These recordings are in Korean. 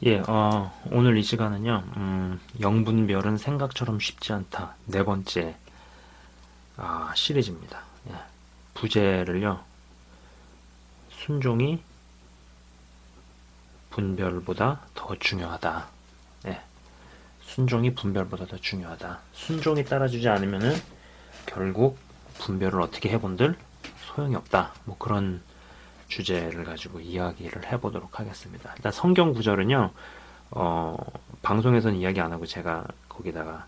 예, 오늘 이 시간은요, 영분별은 생각처럼 쉽지 않다. 네 번째, 시리즈입니다. 예, 부제를요, 순종이 분별보다 더 중요하다. 예, 순종이 분별보다 더 중요하다. 순종이 따라주지 않으면은 결국 분별을 어떻게 해본들 소용이 없다. 뭐 그런 주제를 가지고 이야기를 해보도록 하겠습니다. 일단 성경 구절은요, 방송에서는 이야기 안 하고 제가 거기다가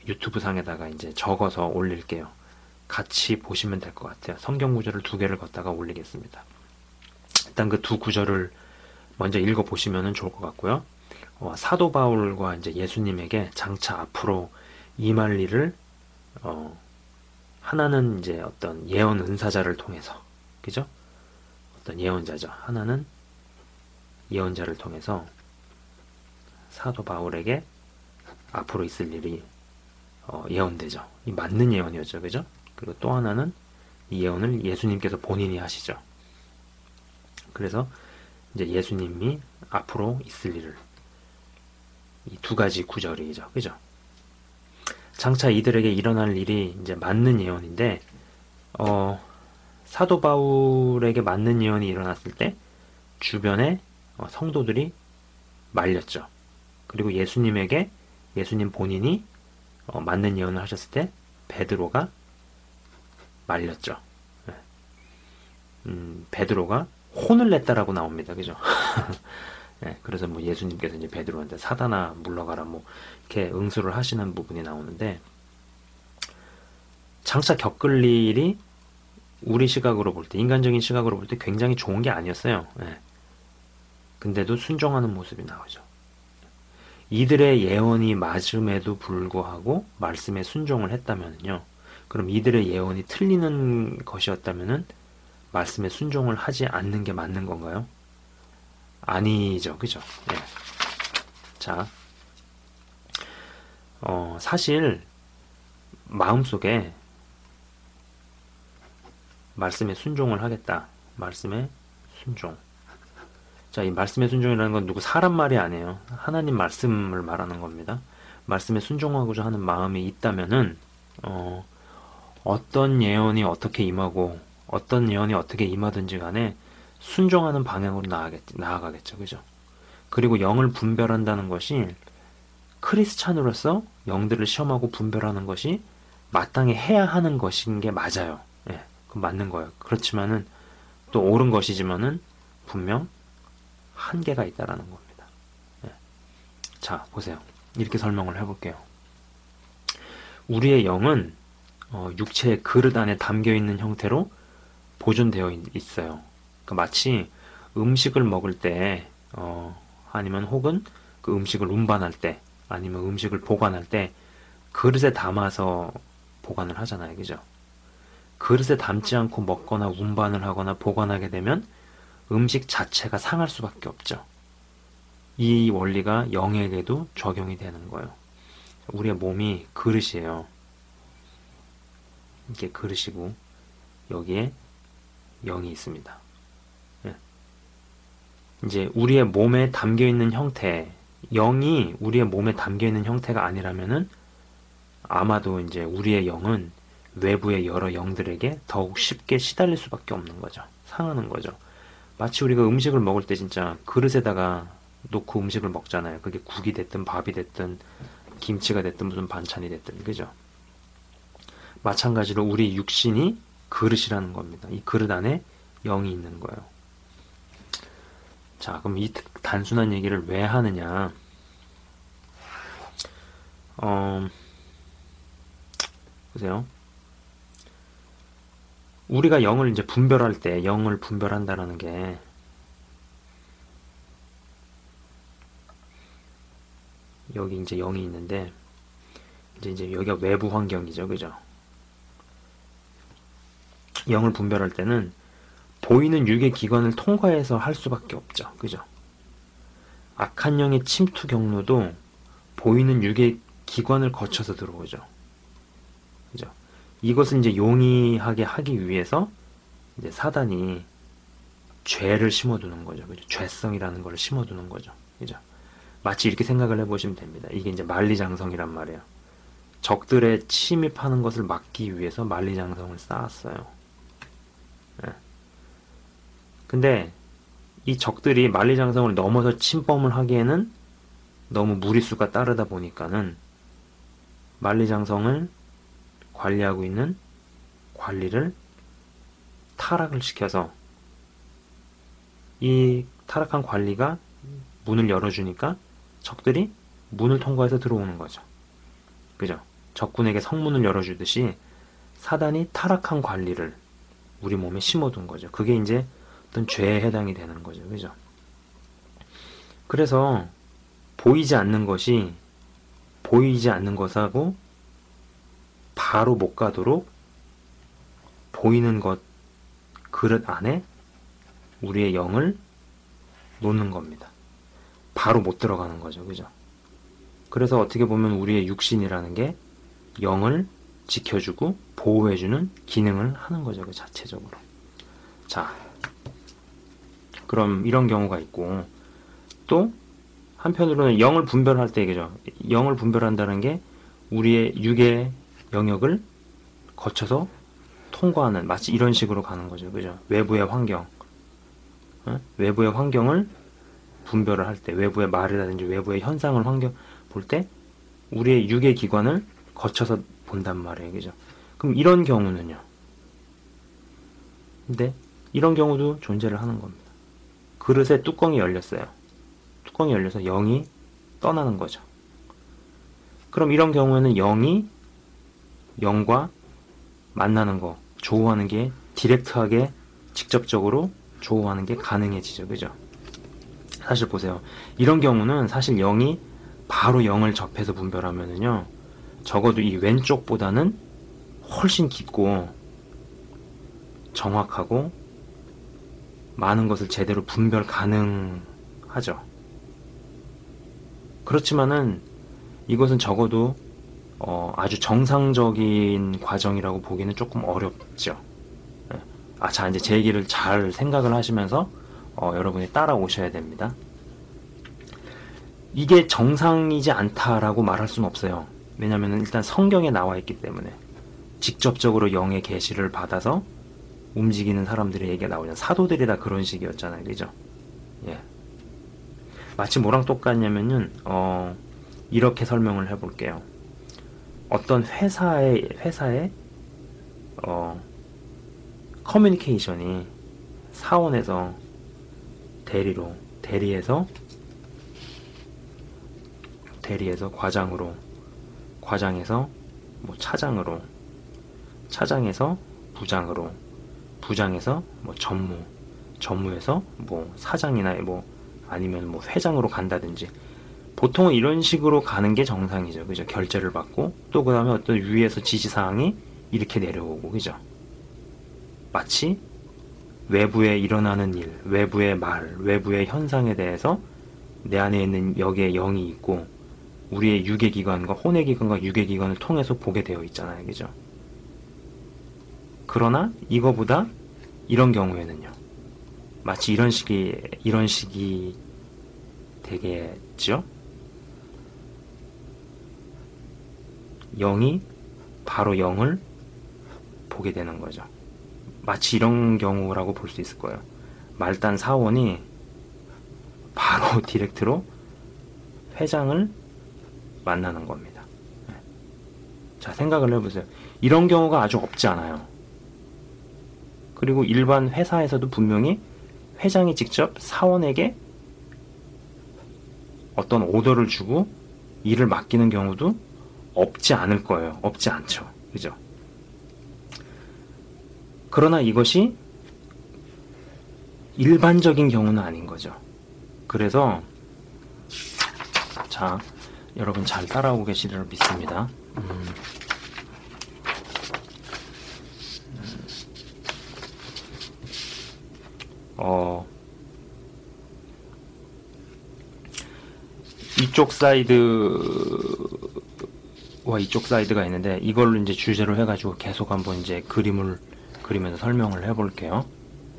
유튜브 상에다가 이제 적어서 올릴게요. 같이 보시면 될 것 같아요. 성경 구절을 두 개를 걷다가 올리겠습니다. 일단 그 두 구절을 먼저 읽어 보시면 좋을 것 같고요. 사도 바울과 이제 예수님에게 장차 앞으로 임할 일을 하나는 이제 어떤 예언 은사자를 통해서, 그죠? 어떤 예언자죠. 하나는 예언자를 통해서 사도 바울에게 앞으로 있을 일이 예언되죠. 이 맞는 예언이었죠. 그죠? 그리고 또 하나는 이 예언을 예수님께서 본인이 하시죠. 그래서 이제 예수님이 앞으로 있을 일을, 이 두 가지 구절이죠. 그죠? 장차 이들에게 일어날 일이 이제 맞는 예언인데, 사도 바울에게 맞는 예언이 일어났을 때 주변에 성도들이 말렸죠. 그리고 예수님 본인이 맞는 예언을 하셨을 때 베드로가 말렸죠. 예. 베드로가 혼을 냈다라고 나옵니다. 그죠? 예, 그래서 뭐 예수님께서 이제 베드로한테 사단아 물러가라 뭐 이렇게 응수를 하시는 부분이 나오는데, 장차 겪을 일이 우리 시각으로 볼 때, 인간적인 시각으로 볼 때 굉장히 좋은 게 아니었어요. 예. 근데도 순종하는 모습이 나오죠. 이들의 예언이 맞음에도 불구하고 말씀에 순종을 했다면요. 그럼 이들의 예언이 틀리는 것이었다면은 말씀에 순종을 하지 않는 게 맞는 건가요? 아니죠. 그죠? 예. 자, 사실 마음속에 말씀에 순종을 하겠다. 말씀에 순종. 자, 이 말씀의 순종이라는 건 누구 사람 말이 아니에요. 하나님 말씀을 말하는 겁니다. 말씀에 순종하고자 하는 마음이 있다면은 어떤 예언이 어떻게 임하고 어떤 예언이 어떻게 임하든지 간에 순종하는 방향으로 나아가겠죠. 그죠? 그리고 영을 분별한다는 것이 크리스찬으로서 영들을 시험하고 분별하는 것이 마땅히 해야 하는 것인 게 맞아요. 예, 그건 맞는 거예요. 그렇지만은 또 옳은 것이지만은 분명 한계가 있다라는 겁니다. 예. 자, 보세요. 이렇게 설명을 해볼게요. 우리의 영은 육체의 그릇 안에 담겨 있는 형태로 보존되어 있어요. 그러니까 마치 음식을 먹을 때, 아니면 혹은 그 음식을 운반할 때, 아니면 음식을 보관할 때 그릇에 담아서 보관을 하잖아요. 그죠? 그릇에 담지 않고 먹거나 운반을 하거나 보관하게 되면 음식 자체가 상할 수밖에 없죠. 이 원리가 영에게도 적용이 되는 거예요. 우리의 몸이 그릇이에요. 이게 그릇이고 여기에 영이 있습니다. 예. 이제 우리의 몸에 담겨 있는 형태, 영이 우리의 몸에 담겨 있는 형태가 아니라면은 아마도 이제 우리의 영은 외부의 여러 영들에게 더욱 쉽게 시달릴 수밖에 없는 거죠. 상하는 거죠. 마치 우리가 음식을 먹을 때 진짜 그릇에다가 놓고 음식을 먹잖아요. 그게 국이 됐든 밥이 됐든 김치가 됐든 무슨 반찬이 됐든, 그죠? 마찬가지로 우리 육신이 그릇이라는 겁니다. 이 그릇 안에 영이 있는 거예요. 자, 그럼 이 단순한 얘기를 왜 하느냐? 보세요. 우리가 영을 이제 분별할 때, 영을 분별한다라는 게, 여기 이제 영이 있는데, 이제 여기가 외부 환경이죠. 그죠? 영을 분별할 때는 보이는 육의 기관을 통과해서 할 수밖에 없죠. 그죠? 악한 영의 침투 경로도 보이는 육의 기관을 거쳐서 들어오죠. 그죠? 이것을 이제 용이하게 하기 위해서 이제 사단이 죄를 심어두는 거죠. 그죠? 죄성이라는 걸 심어두는 거죠. 그죠? 마치 이렇게 생각을 해보시면 됩니다. 이게 이제 만리장성이란 말이에요. 적들의 침입하는 것을 막기 위해서 만리장성을 쌓았어요. 예. 근데 이 적들이 만리장성을 넘어서 침범을 하기에는 너무 무리수가 따르다 보니까는 만리장성을 관리하고 있는 관리를 타락을 시켜서 이 타락한 관리가 문을 열어주니까 적들이 문을 통과해서 들어오는 거죠. 그죠? 적군에게 성문을 열어주듯이 사단이 타락한 관리를 우리 몸에 심어둔 거죠. 그게 이제 어떤 죄에 해당이 되는 거죠. 그죠? 그래서 보이지 않는 것이 보이지 않는 것하고 바로 못 가도록 보이는 것 그릇 안에 우리의 영을 놓는 겁니다. 바로 못 들어가는 거죠. 그죠? 그래서 어떻게 보면 우리의 육신이라는 게 영을 지켜주고 보호해주는 기능을 하는 거죠. 그 자체적으로. 자, 그럼 이런 경우가 있고, 또 한편으로는 영을 분별할 때, 그죠? 영을 분별한다는 게 우리의 육의 영역을 거쳐서 통과하는, 마치 이런 식으로 가는 거죠. 그죠? 외부의 환경, 외부의 환경을 분별을 할 때, 외부의 말이라든지 외부의 현상을 볼 때 우리의 육의 기관을 거쳐서 본단 말이에요. 그죠? 그럼 이런 경우는요. 근데 이런 경우도 존재를 하는 겁니다. 그릇에 뚜껑이 열렸어요. 뚜껑이 열려서 영이 떠나는 거죠. 그럼 이런 경우에는 영이 영과 만나는 거, 조우하는 게 디렉트하게 직접적으로 조우하는 게 가능해지죠. 그죠? 사실 보세요. 이런 경우는 사실 영이 바로 영을 접해서 분별하면은요, 적어도 이 왼쪽보다는 훨씬 깊고 정확하고 많은 것을 제대로 분별 가능하죠. 그렇지만은 이것은 적어도 아주 정상적인 과정이라고 보기는 조금 어렵죠. 자, 이제 제 얘기를 잘 생각을 하시면서 여러분이 따라오셔야 됩니다. 이게 정상이지 않다라고 말할 수는 없어요. 왜냐하면 일단 성경에 나와 있기 때문에 직접적으로 영의 계시를 받아서 움직이는 사람들의 얘기가 나오잖아요. 사도들이 다 그런 식이었잖아요. 그죠? 예. 마치 뭐랑 똑같냐면은 이렇게 설명을 해볼게요. 어떤 회사의 커뮤니케이션이 사원에서 대리에서 과장으로, 과장에서 뭐 차장에서 부장으로, 부장에서 뭐 전무에서 뭐 사장이나 뭐 아니면 뭐 회장으로 간다든지, 보통은 이런 식으로 가는 게 정상이죠. 그죠? 결제를 받고 또 그 다음에 어떤 위에서 지시사항이 이렇게 내려오고, 그죠? 마치 외부에 일어나는 일, 외부의 말, 외부의 현상에 대해서 내 안에 있는 여기에 영이 있고 우리의 유괴기관과 혼외기관과 유괴기관을 통해서 보게 되어 있잖아요. 그죠? 그러나 이거보다 이런 경우에는요, 마치 이런 식이 되겠죠? 영이 바로 영을 보게 되는 거죠. 마치 이런 경우라고 볼 수 있을 거예요. 말단 사원이 바로 디렉트로 회장을 만나는 겁니다. 자, 생각을 해보세요. 이런 경우가 아주 없지 않아요. 그리고 일반 회사에서도 분명히 회장이 직접 사원에게 어떤 오더를 주고 일을 맡기는 경우도 없지 않을 거예요. 없지 않죠. 그죠? 그러나 이것이 일반적인 경우는 아닌 거죠. 그래서 자, 여러분 잘 따라오고 계시리라 믿습니다. 이쪽 사이드와 이쪽 사이드가 있는데, 이걸로 이제 주제로 해가지고 계속 한번 이제 그림을 그리면서 설명을 해볼게요.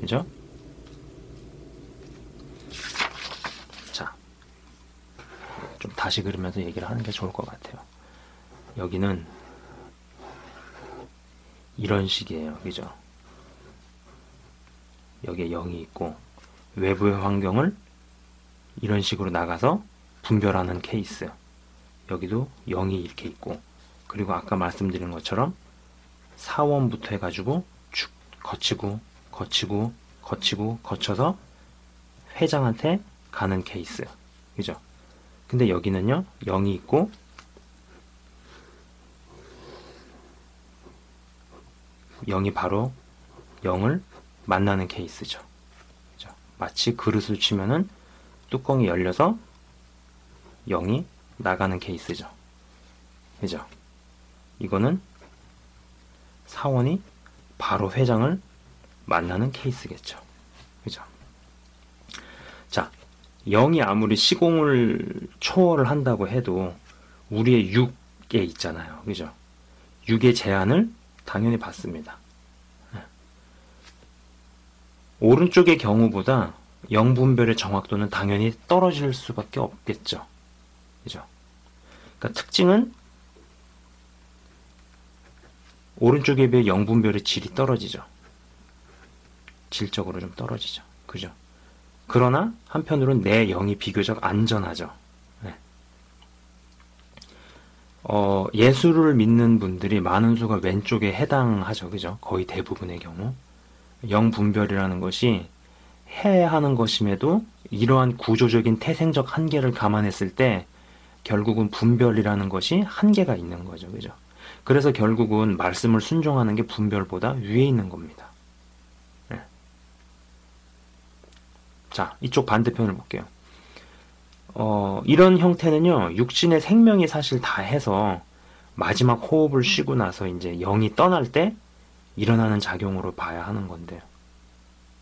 그죠? 다시 그리면서 얘기를 하는 게 좋을 것 같아요. 여기는 이런 식이에요. 그죠? 여기에 0이 있고 외부의 환경을 이런 식으로 나가서 분별하는 케이스. 여기도 0이 이렇게 있고, 그리고 아까 말씀드린 것처럼 사원부터 해가지고 쭉 거쳐서 회장한테 가는 케이스. 그죠? 근데 여기는요, 0이 있고, 0이 바로 0을 만나는 케이스죠. 그죠? 마치 그릇을 치면은 뚜껑이 열려서 0이 나가는 케이스죠. 그죠? 이거는 사원이 바로 회장을 만나는 케이스겠죠. 그죠? 자, 0이 아무리 시공을 초월을 한다고 해도 우리의 6에 있잖아요. 그죠? 6의 제한을 당연히 받습니다. 오른쪽의 경우보다 0분별의 정확도는 당연히 떨어질 수밖에 없겠죠. 그죠? 그러니까 특징은 오른쪽에 비해 0분별의 질이 떨어지죠. 질적으로 좀 떨어지죠. 그죠? 그러나 한편으로는 내 0이 비교적 안전하죠. 네. 예수를 믿는 분들이 많은 수가 왼쪽에 해당하죠. 그죠? 거의 대부분의 경우. 0분별이라는 것이 해야 하는 것임에도 이러한 구조적인 태생적 한계를 감안했을 때 결국은 분별이라는 것이 한계가 있는 거죠. 그죠? 그래서 결국은 말씀을 순종하는 게 분별보다 위에 있는 겁니다. 네. 자, 이쪽 반대편을 볼게요. 이런 형태는요, 육신의 생명이 사실 다 해서 마지막 호흡을 쉬고 나서 이제 영이 떠날 때 일어나는 작용으로 봐야 하는 건데요.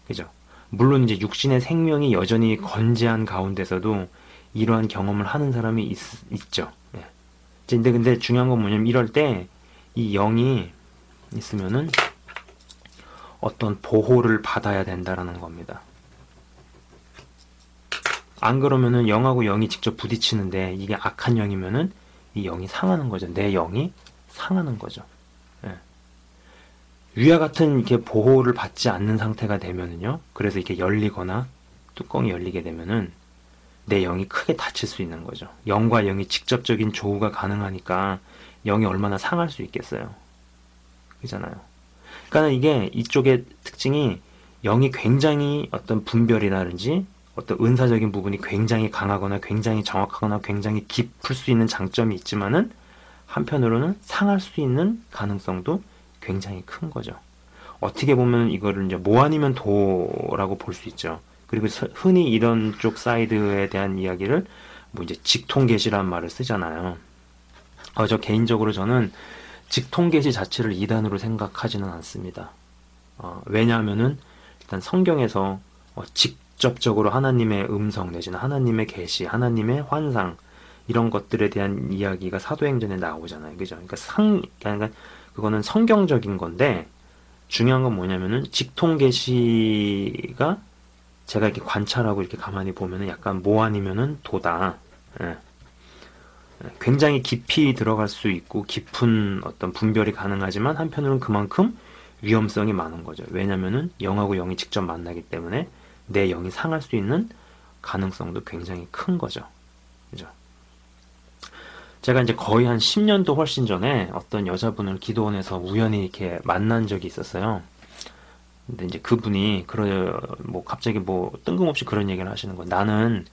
그죠? 물론 이제 육신의 생명이 여전히 건재한 가운데서도 이러한 경험을 하는 사람이 있죠. 네. 근데 중요한 건 뭐냐면 이럴 때 이 영이 있으면은 어떤 보호를 받아야 된다라는 겁니다. 안 그러면은 영하고 영이 직접 부딪히는데 이게 악한 영이면은 이 영이 상하는 거죠. 내 영이 상하는 거죠. 예. 위와 같은 이렇게 보호를 받지 않는 상태가 되면은요. 그래서 이렇게 열리거나 뚜껑이 열리게 되면은 내 영이 크게 다칠 수 있는 거죠. 영과 영이 직접적인 조우가 가능하니까 영이 얼마나 상할 수 있겠어요. 그잖아요. 그러니까 이게 이쪽의 특징이 영이 굉장히 어떤 분별이라든지 어떤 은사적인 부분이 굉장히 강하거나 굉장히 정확하거나 굉장히 깊을 수 있는 장점이 있지만은 한편으로는 상할 수 있는 가능성도 굉장히 큰 거죠. 어떻게 보면 이거를 이제 뭐 아니면 도라고 볼 수 있죠. 그리고 흔히 이런 쪽 사이드에 대한 이야기를 뭐 이제 직통계시라는 말을 쓰잖아요. 저 개인적으로 저는 직통계시 자체를 이단으로 생각하지는 않습니다. 왜냐하면은 일단 성경에서 직접적으로 하나님의 음성 내지는 하나님의 계시, 하나님의 환상 이런 것들에 대한 이야기가 사도행전에 나오잖아요. 그죠? 그러니까 그거는 성경적인 건데 중요한 건 뭐냐면은 직통계시가 제가 이렇게 관찰하고 이렇게 가만히 보면은 약간 뭐 아니면은 도다. 예. 굉장히 깊이 들어갈 수 있고 깊은 어떤 분별이 가능하지만 한편으로는 그만큼 위험성이 많은 거죠. 왜냐면은 영하고 영이 직접 만나기 때문에 내 영이 상할 수 있는 가능성도 굉장히 큰 거죠. 그죠? 제가 이제 거의 한 10년도 훨씬 전에 어떤 여자분을 기도원에서 우연히 이렇게 만난 적이 있었어요. 근데 이제 그분이 갑자기 뜬금없이 그런 얘기를 하시는 거예요. 나는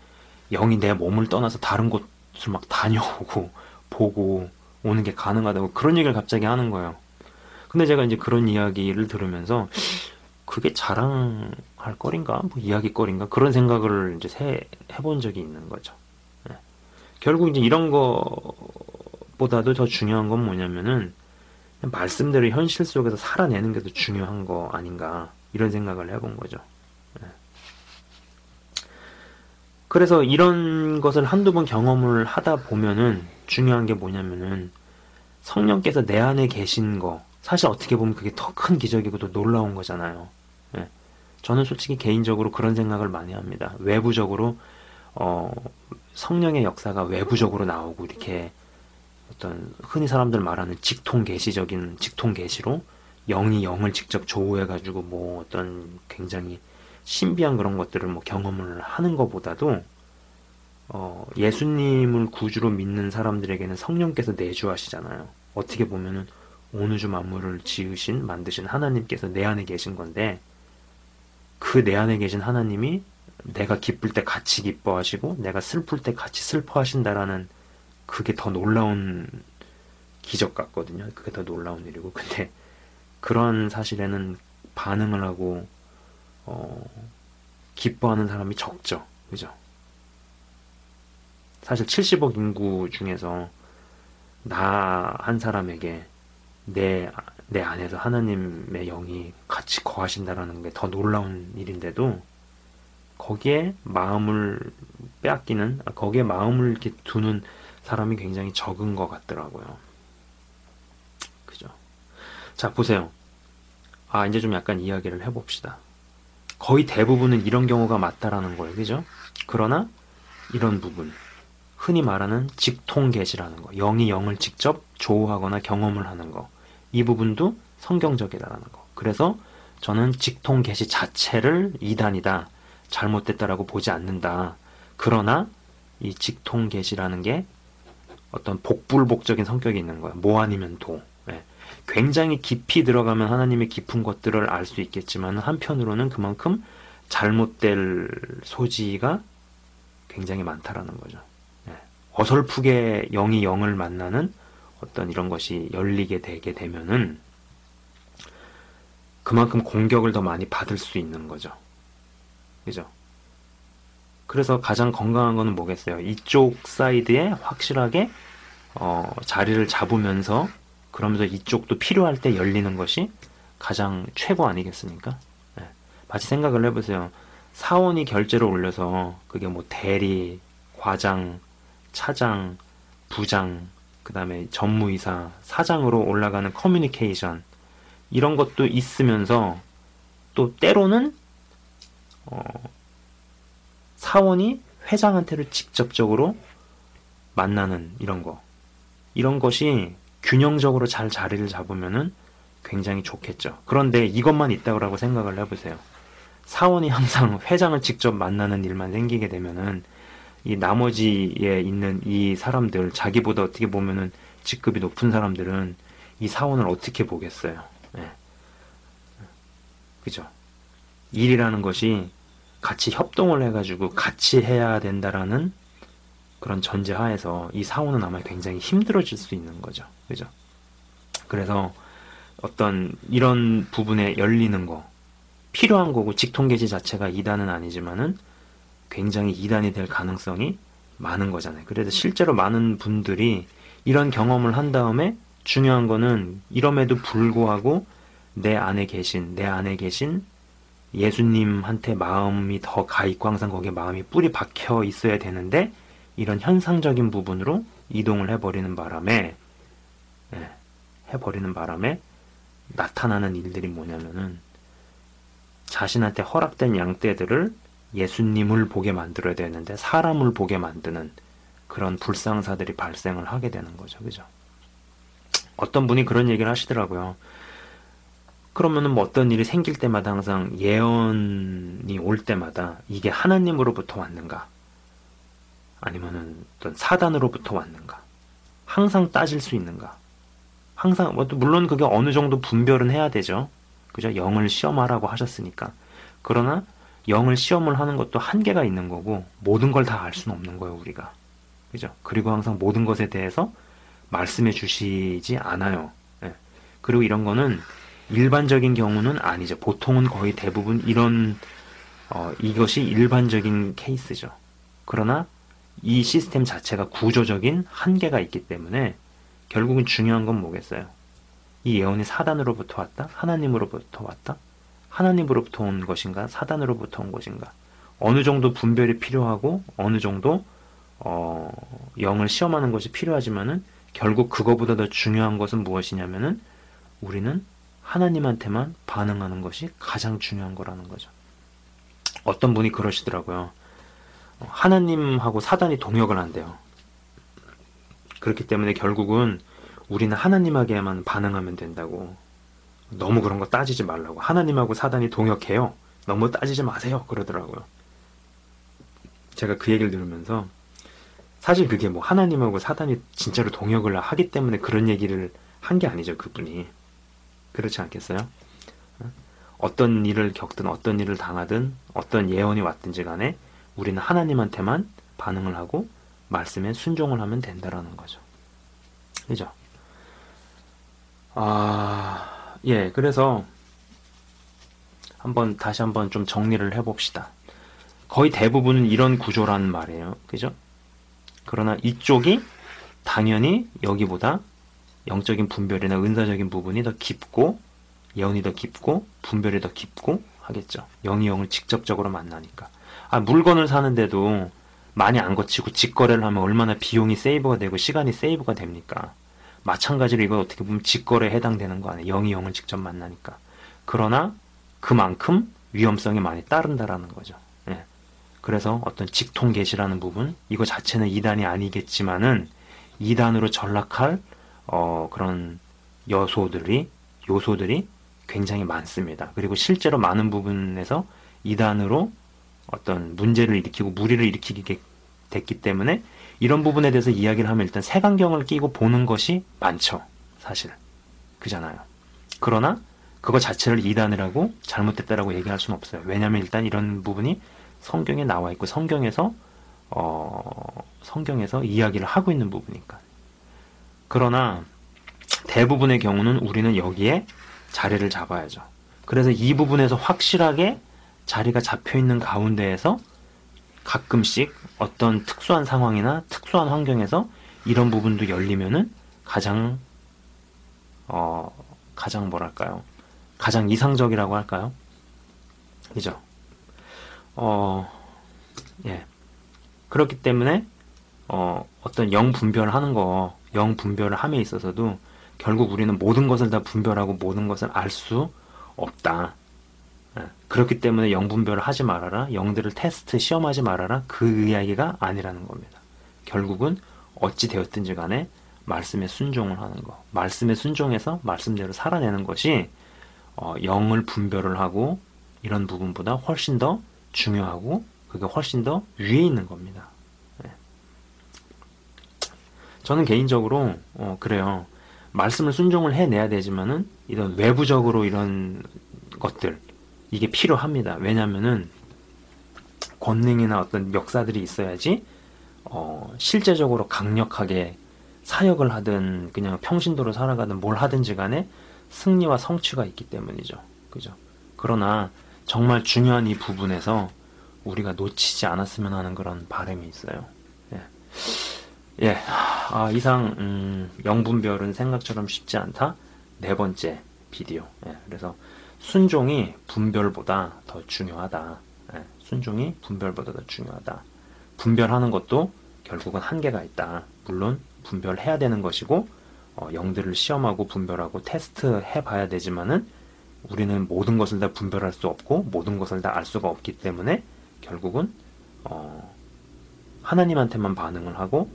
영이 내 몸을 떠나서 다른 곳을 막 다녀오고 보고 오는 게 가능하다고 그런 얘기를 갑자기 하는 거예요. 근데 제가 이제 그런 이야기를 들으면서 그게 자랑할 거린가? 이야기거리인가? 그런 생각을 이제 해본 적이 있는 거죠. 네. 결국 이제 이런 거보다도 더 중요한 건 뭐냐면은 말씀대로 현실 속에서 살아내는 게 더 중요한 거 아닌가 이런 생각을 해본 거죠. 네. 그래서 이런 것을 한두 번 경험을 하다 보면은 중요한 게 뭐냐면은 성령께서 내 안에 계신 거 사실 어떻게 보면 그게 더 큰 기적이고 더 놀라운 거잖아요. 네. 저는 솔직히 개인적으로 그런 생각을 많이 합니다. 외부적으로 성령의 역사가 외부적으로 나오고 이렇게 어떤 흔히 사람들 말하는 직통계시적인 직통계시로 영이 영을 직접 조우해가지고 뭐 어떤 굉장히 신비한 그런 것들을 뭐 경험을 하는 것보다도 예수님을 구주로 믿는 사람들에게는 성령께서 내주하시잖아요. 어떻게 보면은 온 우주 만물을 지으신 만드신 하나님께서 내 안에 계신 건데 그 내 안에 계신 하나님이 내가 기쁠 때 같이 기뻐하시고 내가 슬플 때 같이 슬퍼하신다라는 그게 더 놀라운 기적 같거든요. 그게 더 놀라운 일이고 근데 그런 사실에는 반응을 하고 기뻐하는 사람이 적죠. 그죠? 사실 70억 인구 중에서 나 한 사람에게 내 안에서 하나님의 영이 같이 거하신다라는 게 더 놀라운 일인데도 거기에 마음을 빼앗기는, 거기에 마음을 이렇게 두는 사람이 굉장히 적은 것 같더라고요. 그죠? 자, 보세요. 이제 좀 약간 이야기를 해봅시다. 거의 대부분은 이런 경우가 맞다라는 거예요. 그죠? 그러나 이런 부분, 흔히 말하는 직통계시라는 거, 영이 영을 직접 조우하거나 경험을 하는 거, 이 부분도 성경적이다라는 거. 그래서 저는 직통계시 자체를 이단이다, 잘못됐다라고 보지 않는다. 그러나 이 직통계시라는 게 어떤 복불복적인 성격이 있는 거예요. 뭐 아니면 도. 예. 굉장히 깊이 들어가면 하나님의 깊은 것들을 알 수 있겠지만 한편으로는 그만큼 잘못될 소지가 굉장히 많다라는 거죠. 예. 어설프게 영이 영을 만나는 어떤 이런 것이 열리게 되게 되면은 그만큼 공격을 더 많이 받을 수 있는 거죠. 그죠? 그래서 가장 건강한 거는 뭐겠어요? 이쪽 사이드에 확실하게 자리를 잡으면서 그러면서 이쪽도 필요할 때 열리는 것이 가장 최고 아니겠습니까? 네. 마치 생각을 해보세요. 사원이 결제를 올려서 그게 뭐 대리, 과장, 차장, 부장, 그 다음에 전무이사, 사장으로 올라가는 커뮤니케이션 이런 것도 있으면서 또 때로는 사원이 회장한테를 직접적으로 만나는 이런 것이 균형적으로 잘 자리를 잡으면은 굉장히 좋겠죠. 그런데 이것만 있다고 생각을 해보세요. 사원이 항상 회장을 직접 만나는 일만 생기게 되면은 이 나머지에 있는 이 사람들, 자기보다 어떻게 보면은 직급이 높은 사람들은 이 사원을 어떻게 보겠어요. 네. 그죠? 일이라는 것이 같이 협동을 해가지고 같이 해야 된다라는 그런 전제 하에서 이 사원은 아마 굉장히 힘들어질 수 있는 거죠. 그죠? 그래서 어떤 이런 부분에 열리는 거 필요한 거고 직통계시 자체가 이단은 아니지만은 굉장히 이단이 될 가능성이 많은 거잖아요. 그래서 실제로 많은 분들이 이런 경험을 한 다음에 중요한 거는 이럼에도 불구하고 내 안에 계신 예수님한테 마음이 더 가 있고 항상 거기에 마음이 뿌리 박혀 있어야 되는데 이런 현상적인 부분으로 이동을 해버리는 바람에 나타나는 일들이 뭐냐면은 자신한테 허락된 양떼들을 예수님을 보게 만들어야 되는데 사람을 보게 만드는 그런 불상사들이 발생을 하게 되는 거죠. 그죠? 어떤 분이 그런 얘기를 하시더라고요. 그러면은 뭐 어떤 일이 생길 때마다 항상 예언이 올 때마다 이게 하나님으로부터 왔는가? 아니면은 어떤 사단으로부터 왔는가? 항상 따질 수 있는가? 항상, 물론 그게 어느 정도 분별은 해야 되죠. 그죠? 영을 시험하라고 하셨으니까. 그러나 영을 시험을 하는 것도 한계가 있는 거고 모든 걸 다 알 수는 없는 거예요, 우리가. 그죠? 그리고 항상 모든 것에 대해서 말씀해 주시지 않아요. 예. 그리고 이런 거는 일반적인 경우는 아니죠. 보통은 거의 대부분 이것이 일반적인 케이스죠. 그러나 이 시스템 자체가 구조적인 한계가 있기 때문에 결국은 중요한 건 뭐겠어요? 이 예언이 사단으로부터 왔다? 하나님으로부터 왔다? 하나님으로부터 온 것인가? 사단으로부터 온 것인가? 어느 정도 분별이 필요하고 어느 정도 영을 시험하는 것이 필요하지만은 결국 그거보다 더 중요한 것은 무엇이냐면은 우리는 하나님한테만 반응하는 것이 가장 중요한 거라는 거죠. 어떤 분이 그러시더라고요. 하나님하고 사단이 동역을 한대요. 그렇기 때문에 결국은 우리는 하나님에게만 반응하면 된다고. 너무 그런 거 따지지 말라고. 하나님하고 사단이 동역해요. 너무 따지지 마세요. 그러더라고요. 제가 그 얘기를 들으면서 사실 그게 뭐 하나님하고 사단이 진짜로 동역을 하기 때문에 그런 얘기를 한 게 아니죠. 그분이. 그렇지 않겠어요? 어떤 일을 겪든 어떤 일을 당하든 어떤 예언이 왔든지 간에 우리는 하나님한테만 반응을 하고 말씀에 순종을 하면 된다라는 거죠. 그죠? 예, 그래서 다시 한번 좀 정리를 해봅시다. 거의 대부분은 이런 구조라는 말이에요. 그죠? 그러나 이쪽이 당연히 여기보다 영적인 분별이나 은사적인 부분이 더 깊고 예언이 더 깊고 분별이 더 깊고 하겠죠. 영이 영을 직접적으로 만나니까. 물건을 사는데도 많이 안 거치고 직거래를 하면 얼마나 비용이 세이브가 되고 시간이 세이브가 됩니까? 마찬가지로 이건 어떻게 보면 직거래에 해당되는 거 아니에요. 영이 영을 직접 만나니까. 그러나 그만큼 위험성이 많이 따른다라는 거죠. 예. 그래서 어떤 직통계시라는 부분, 이거 자체는 이단이 아니겠지만은 이단으로 전락할 그런 요소들이 굉장히 많습니다. 그리고 실제로 많은 부분에서 이단으로 어떤 문제를 일으키고 무리를 일으키게 됐기 때문에 이런 부분에 대해서 이야기를 하면 일단 색안경을 끼고 보는 것이 많죠. 사실. 그잖아요. 그러나 그거 자체를 이단이라고 잘못됐다라고 얘기할 수는 없어요. 왜냐하면 일단 이런 부분이 성경에 나와 있고 성경에서 이야기를 하고 있는 부분이니까. 그러나 대부분의 경우는 우리는 여기에 자리를 잡아야죠. 그래서 이 부분에서 확실하게 자리가 잡혀있는 가운데에서 가끔씩 어떤 특수한 상황이나 특수한 환경에서 이런 부분도 열리면은 가장 뭐랄까요? 가장 이상적이라고 할까요? 그죠? 예. 그렇기 때문에 어떤 영 분별을 함에 있어서도 결국 우리는 모든 것을 다 분별하고 모든 것을 알 수 없다. 그렇기 때문에 영 분별을 하지 말아라. 영들을 테스트, 시험하지 말아라. 그 이야기가 아니라는 겁니다. 결국은 어찌 되었든지 간에 말씀에 순종을 하는 거. 말씀에 순종해서 말씀대로 살아내는 것이 영을 분별을 하고 이런 부분보다 훨씬 더 중요하고 그게 훨씬 더 위에 있는 겁니다. 저는 개인적으로 그래요. 말씀을 순종을 해내야 되지만은 이런 외부적으로 이런 것들 이게 필요합니다. 왜냐면은 권능이나 어떤 역사들이 있어야지 실제적으로 강력하게 사역을 하든 그냥 평신도로 살아가든 뭘 하든지 간에 승리와 성취가 있기 때문이죠. 그죠? 그러나 정말 중요한 이 부분에서 우리가 놓치지 않았으면 하는 그런 바람이 있어요. 예. 이상 영분별은 생각처럼 쉽지 않다. 4번째 비디오. 그래서 순종이 분별보다 더 중요하다. 순종이 분별보다 더 중요하다. 분별하는 것도 결국은 한계가 있다. 물론 분별해야 되는 것이고 영들을 시험하고 분별하고 테스트해 봐야 되지만은 우리는 모든 것을 다 분별할 수 없고 모든 것을 다 알 수가 없기 때문에 결국은 하나님한테만 반응을 하고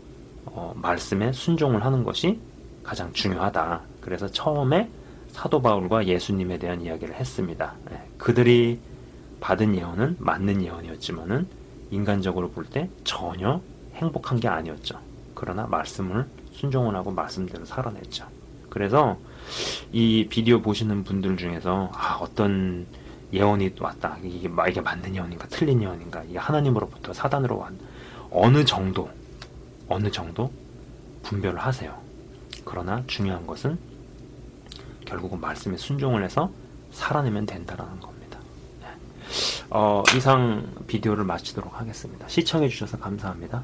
말씀에 순종을 하는 것이 가장 중요하다. 그래서 처음에 사도 바울과 예수님에 대한 이야기를 했습니다. 그들이 받은 예언은 맞는 예언이었지만은 인간적으로 볼 때 전혀 행복한 게 아니었죠. 그러나 말씀을 순종을 하고 말씀대로 살아냈죠. 그래서 이 비디오 보시는 분들 중에서 어떤 예언이 왔다. 이게 맞는 예언인가 틀린 예언인가 이게 하나님으로부터 사단으로 왔 어느 정도 분별을 하세요. 그러나 중요한 것은 결국은 말씀에 순종을 해서 살아내면 된다라는 겁니다. 이상 비디오를 마치도록 하겠습니다. 시청해 주셔서 감사합니다.